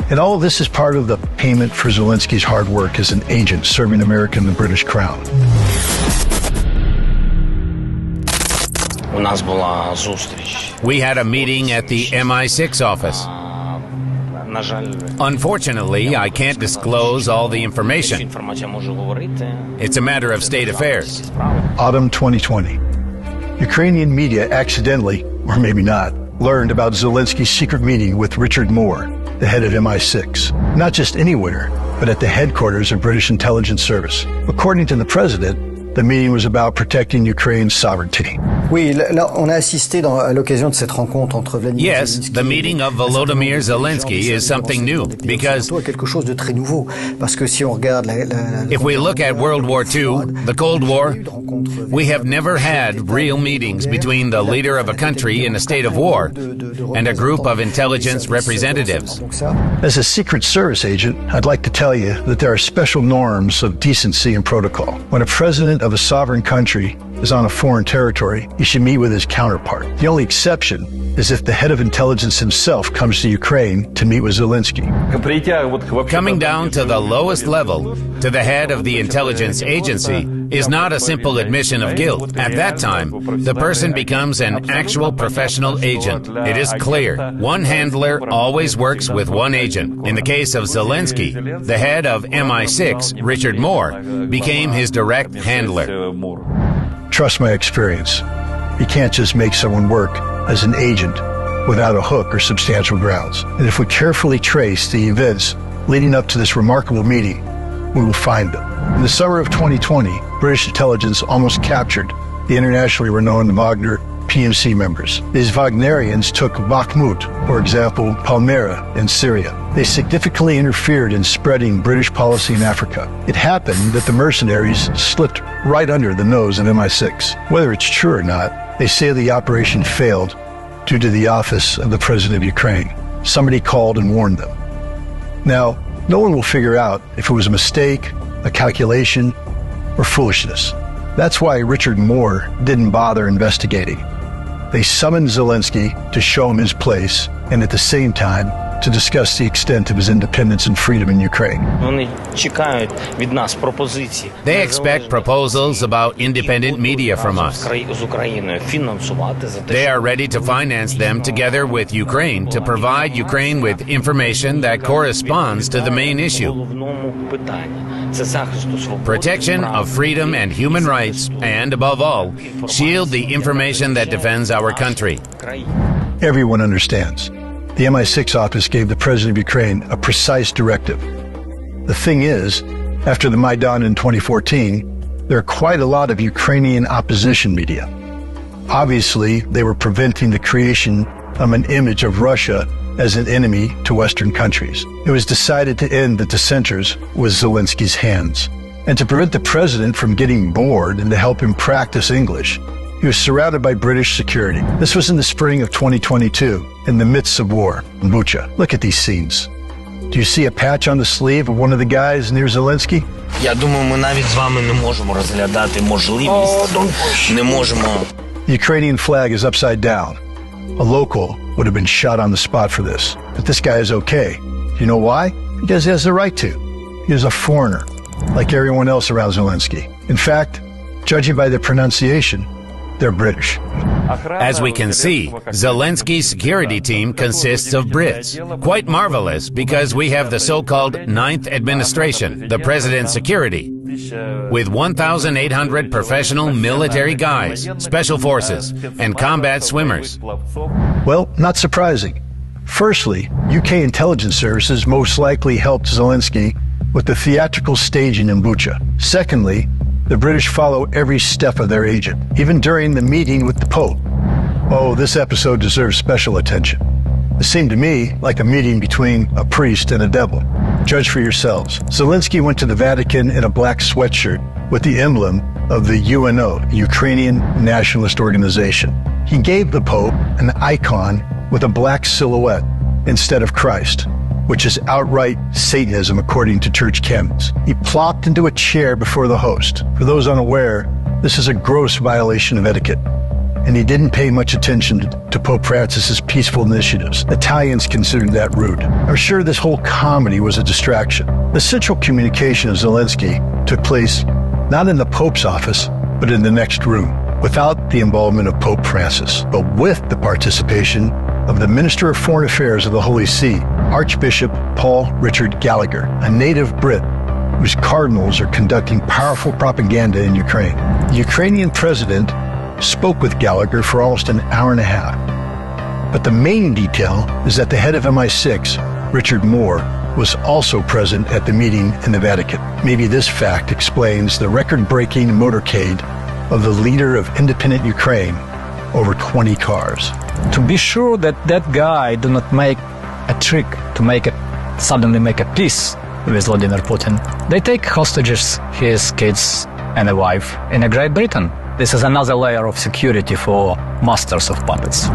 And all of this is part of the payment for Zelensky's hard work as an agent serving America and the British crown. We had a meeting at the MI6 office. Unfortunately, I can't disclose all the information. It's a matter of state affairs. Autumn 2020. Ukrainian media accidentally, or maybe not, learned about Zelensky's secret meeting with Richard Moore, the head of MI6. Not just anywhere, but at the headquarters of British intelligence service. According to the president, the meeting was about protecting Ukraine's sovereignty. Oui, là, on a assisté à l'occasion de cette rencontre entre Vladimir Yes, the meeting of Volodymyr Zelensky is something new because quelque chose de très nouveau parce que si on regarde if we look at World War II, the Cold War, we have never had real meetings between the leader of a country in a state of war and a group of intelligence representatives. As a Secret Service agent, I'd like to tell you that there are special norms of decency and protocol. When a president of a sovereign country is on a foreign territory, he should meet with his counterpart. The only exception is if the head of intelligence himself comes to Ukraine to meet with Zelensky. Coming down to the lowest level, to the head of the intelligence agency, is not a simple admission of guilt. At that time, the person becomes an actual professional agent. It is clear. One handler always works with one agent. In the case of Zelensky, the head of MI6, Richard Moore, became his direct handler. Trust my experience. You can't just make someone work as an agent without a hook or substantial grounds. And if we carefully trace the events leading up to this remarkable meeting, we will find them. In the summer of 2020, British intelligence almost captured the internationally renowned Wagner PMC members. These Wagnerians took Bakhmut, for example, Palmyra in Syria. They significantly interfered in spreading British policy in Africa. It happened that the mercenaries slipped right under the nose of MI6. Whether it's true or not, they say the operation failed due to the office of the President of Ukraine. Somebody called and warned them. Now, no one will figure out if it was a mistake, a calculation, or foolishness. That's why Richard Moore didn't bother investigating. They summoned Zelensky to show him his place and at the same time to discuss the extent of his independence and freedom in Ukraine. They expect proposals about independent media from us. They are ready to finance them together with Ukraine to provide Ukraine with information that corresponds to the main issue. Protection of freedom and human rights, and above all, shield the information that defends our country. Everyone understands. The MI6 office gave the President of Ukraine a precise directive. The thing is, after the Maidan in 2014, there are quite a lot of Ukrainian opposition media. Obviously, they were preventing the creation of an image of Russia as an enemy to Western countries. It was decided to end the dissenters with Zelensky's hands. And to prevent the president from getting bored and to help him practice English, he was surrounded by British security. This was in the spring of 2022, in the midst of war in Bucha. Look at these scenes. Do you see a patch on the sleeve of one of the guys near Zelensky? The Ukrainian flag is upside down. A local would have been shot on the spot for this. But this guy is okay. Do you know why? Because he has the right to. He is a foreigner, like everyone else around Zelensky. In fact, judging by their pronunciation, they're British. As we can see, Zelensky's security team consists of Brits. Quite marvelous, because we have the so-called Ninth Administration, the President's security, with 1,800 professional military guys, special forces, and combat swimmers. Well, not surprising. Firstly, UK intelligence services most likely helped Zelensky with the theatrical staging in Bucha. Secondly, the British follow every step of their agent, even during the meeting with the Pope. Oh, this episode deserves special attention. It seemed to me like a meeting between a priest and a devil. Judge for yourselves. Zelensky went to the Vatican in a black sweatshirt with the emblem of the UNO, Ukrainian Nationalist Organization. He gave the Pope an icon with a black silhouette instead of Christ, which is outright Satanism according to church canons. He plopped into a chair before the host. For those unaware, this is a gross violation of etiquette. and he didn't pay much attention to Pope Francis's peaceful initiatives. Italians considered that rude. I'm sure this whole comedy was a distraction. The central communication of Zelensky took place not in the Pope's office, but in the next room, without the involvement of Pope Francis, but with the participation of the Minister of Foreign Affairs of the Holy See, Archbishop Paul Richard Gallagher, a native Brit whose cardinals are conducting powerful propaganda in Ukraine. The Ukrainian president spoke with Gallagher for almost an hour and a half. But the main detail is that the head of MI6, Richard Moore, was also present at the meeting in the Vatican. Maybe this fact explains the record-breaking motorcade of the leader of independent Ukraine, over 20 cars. To be sure that that guy do not make a trick to suddenly make a peace with Vladimir Putin, they take hostages, his kids and a wife, in Great Britain. This is another layer of security for masters of puppets.